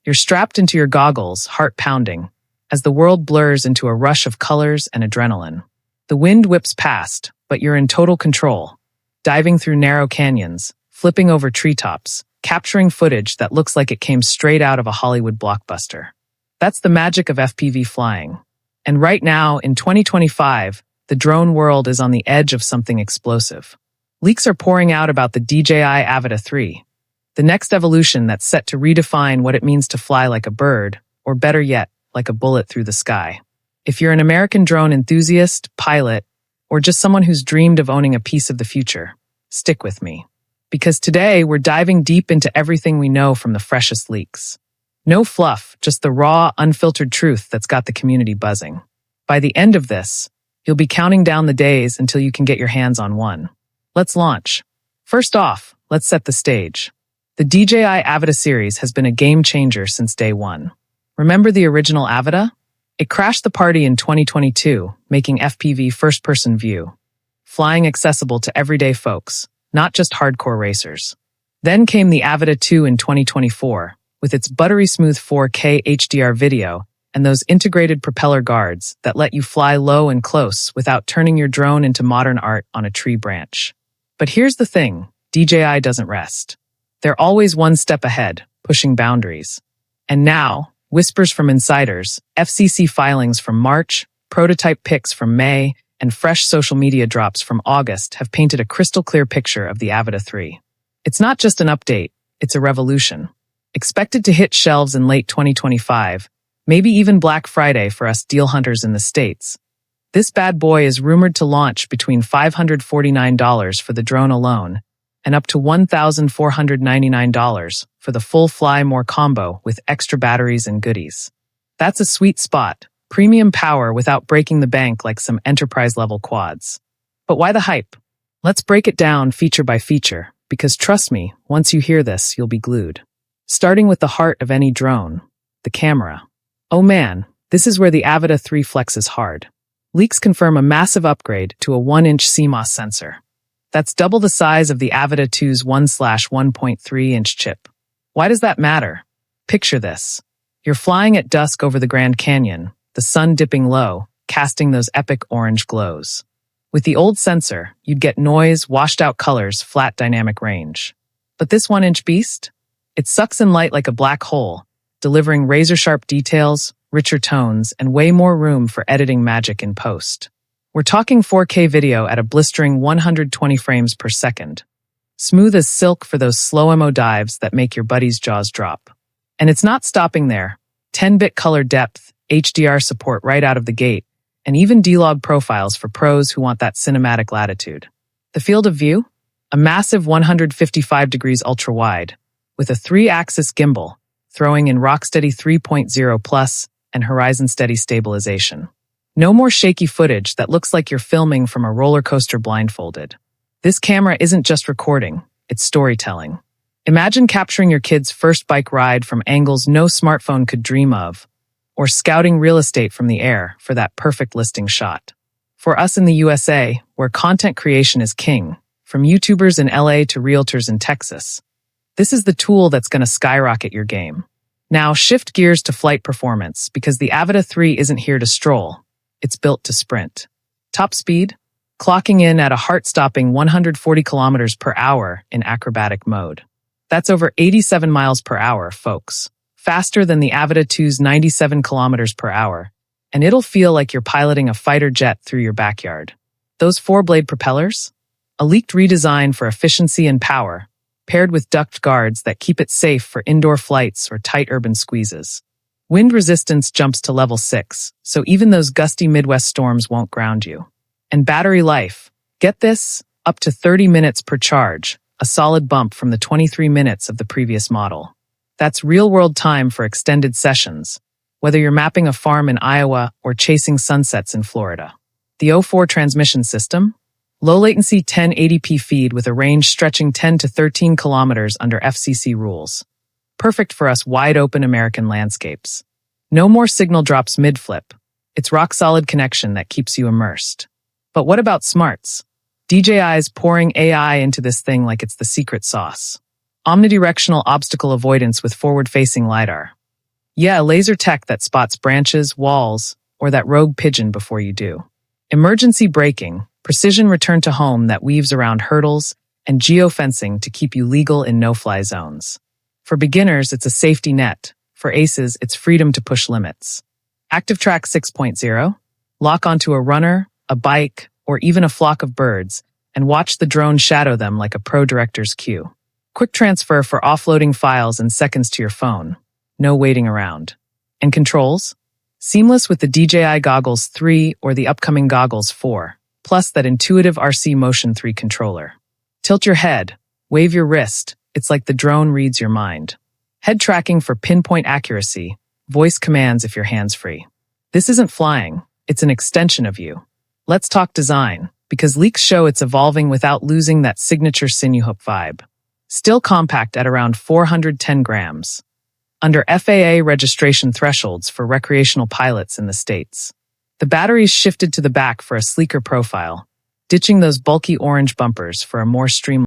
You're strapped into your goggles, heart pounding, as the world blurs into a rush of colors and adrenaline. The wind whips past, but you're in total control, diving through narrow canyons, flipping over treetops, capturing footage that looks like it came straight out of a Hollywood blockbuster. That's the magic of FPV flying. And right now, in 2025, the drone world is on the edge of something explosive. Leaks are pouring out about the DJI Avata 3, the next evolution that's set to redefine what it means to fly like a bird, or better yet, like a bullet through the sky. If you're an American drone enthusiast, pilot, or just someone who's dreamed of owning a piece of the future, stick with me. Because today, we're diving deep into everything we know from the freshest leaks. No fluff, just the raw, unfiltered truth that's got the community buzzing. By the end of this, you'll be counting down the days until you can get your hands on one. Let's launch. First off, let's set the stage. The DJI Avata series has been a game changer since day one. Remember the original Avata? It crashed the party in 2022, making FPV first-person view, flying accessible to everyday folks, not just hardcore racers. Then came the Avata 2 in 2024, with its buttery smooth 4K HDR video and those integrated propeller guards that let you fly low and close without turning your drone into modern art on a tree branch. But here's the thing, DJI doesn't rest. They're always one step ahead, pushing boundaries. And now, whispers from insiders, FCC filings from March, prototype pics from May, and fresh social media drops from August have painted a crystal-clear picture of the Avata 3. It's not just an update, it's a revolution. Expected to hit shelves in late 2025, maybe even Black Friday for us deal hunters in the States. This bad boy is rumored to launch between $549 for the drone alone and up to $1,499 for the full Fly More combo with extra batteries and goodies. That's a sweet spot, premium power without breaking the bank like some enterprise-level quads. But why the hype? Let's break it down feature by feature, because trust me, once you hear this, you'll be glued. Starting with the heart of any drone, the camera. Oh man, this is where the Avata 3 flexes hard. Leaks confirm a massive upgrade to a 1-inch CMOS sensor. That's double the size of the Avata 2's 1/1.3-inch chip. Why does that matter? Picture this. You're flying at dusk over the Grand Canyon, the sun dipping low, casting those epic orange glows. With the old sensor, you'd get noise, washed-out colors, flat dynamic range. But this 1-inch beast? It sucks in light like a black hole, delivering razor-sharp details, richer tones, and way more room for editing magic in post. We're talking 4K video at a blistering 120 frames per second. Smooth as silk for those slow-mo dives that make your buddy's jaws drop. And it's not stopping there. 10-bit color depth, HDR support right out of the gate, and even D-Log profiles for pros who want that cinematic latitude. The field of view? A massive 155 degrees ultra-wide, with a 3-axis gimbal, throwing in rocksteady 3.0 plus and horizon steady stabilization. No more shaky footage that looks like you're filming from a roller coaster blindfolded. This camera isn't just recording, it's storytelling. Imagine capturing your kid's first bike ride from angles no smartphone could dream of, or scouting real estate from the air for that perfect listing shot. For us in the USA, where content creation is king, from YouTubers in LA to realtors in Texas, this is the tool that's going to skyrocket your game. Now shift gears to flight performance, because the Avata 3 isn't here to stroll. It's built to sprint. Top speed? Clocking in at a heart-stopping 140 kilometers per hour in acrobatic mode. That's over 87 miles per hour, folks. Faster than the Avata 2's 97 kilometers per hour, and it'll feel like you're piloting a fighter jet through your backyard. Those 4-blade propellers? A leaked redesign for efficiency and power, paired with duct guards that keep it safe for indoor flights or tight urban squeezes. Wind resistance jumps to level 6, so even those gusty Midwest storms won't ground you. And battery life, get this, up to 30 minutes per charge, a solid bump from the 23 minutes of the previous model. That's real-world time for extended sessions, whether you're mapping a farm in Iowa or chasing sunsets in Florida. The O4 transmission system? Low-latency 1080p feed with a range stretching 10 to 13 kilometers under FCC rules. Perfect for us wide-open American landscapes. No more signal drops mid-flip. It's rock-solid connection that keeps you immersed. But what about smarts? DJI's pouring AI into this thing like it's the secret sauce. Omnidirectional obstacle avoidance with forward-facing LiDAR. Yeah, laser tech that spots branches, walls, or that rogue pigeon before you do. Emergency braking, precision return to home that weaves around hurdles, and geofencing to keep you legal in no-fly zones. For beginners, it's a safety net. For aces, it's freedom to push limits. ActiveTrack 6.0. Lock onto a runner, a bike, or even a flock of birds, and watch the drone shadow them like a pro director's cue. Quick transfer for offloading files in seconds to your phone. No waiting around. And controls? Seamless with the DJI Goggles 3 or the upcoming Goggles 4, plus that intuitive RC Motion 3 controller. Tilt your head, wave your wrist, it's like the drone reads your mind. Head tracking for pinpoint accuracy, voice commands if you're hands-free. This isn't flying, it's an extension of you. Let's talk design, because leaks show it's evolving without losing that signature Cinewhoop vibe. Still compact at around 410 grams. Under FAA registration thresholds for recreational pilots in the States. The batteries shifted to the back for a sleeker profile, ditching those bulky orange bumpers for a more streamlined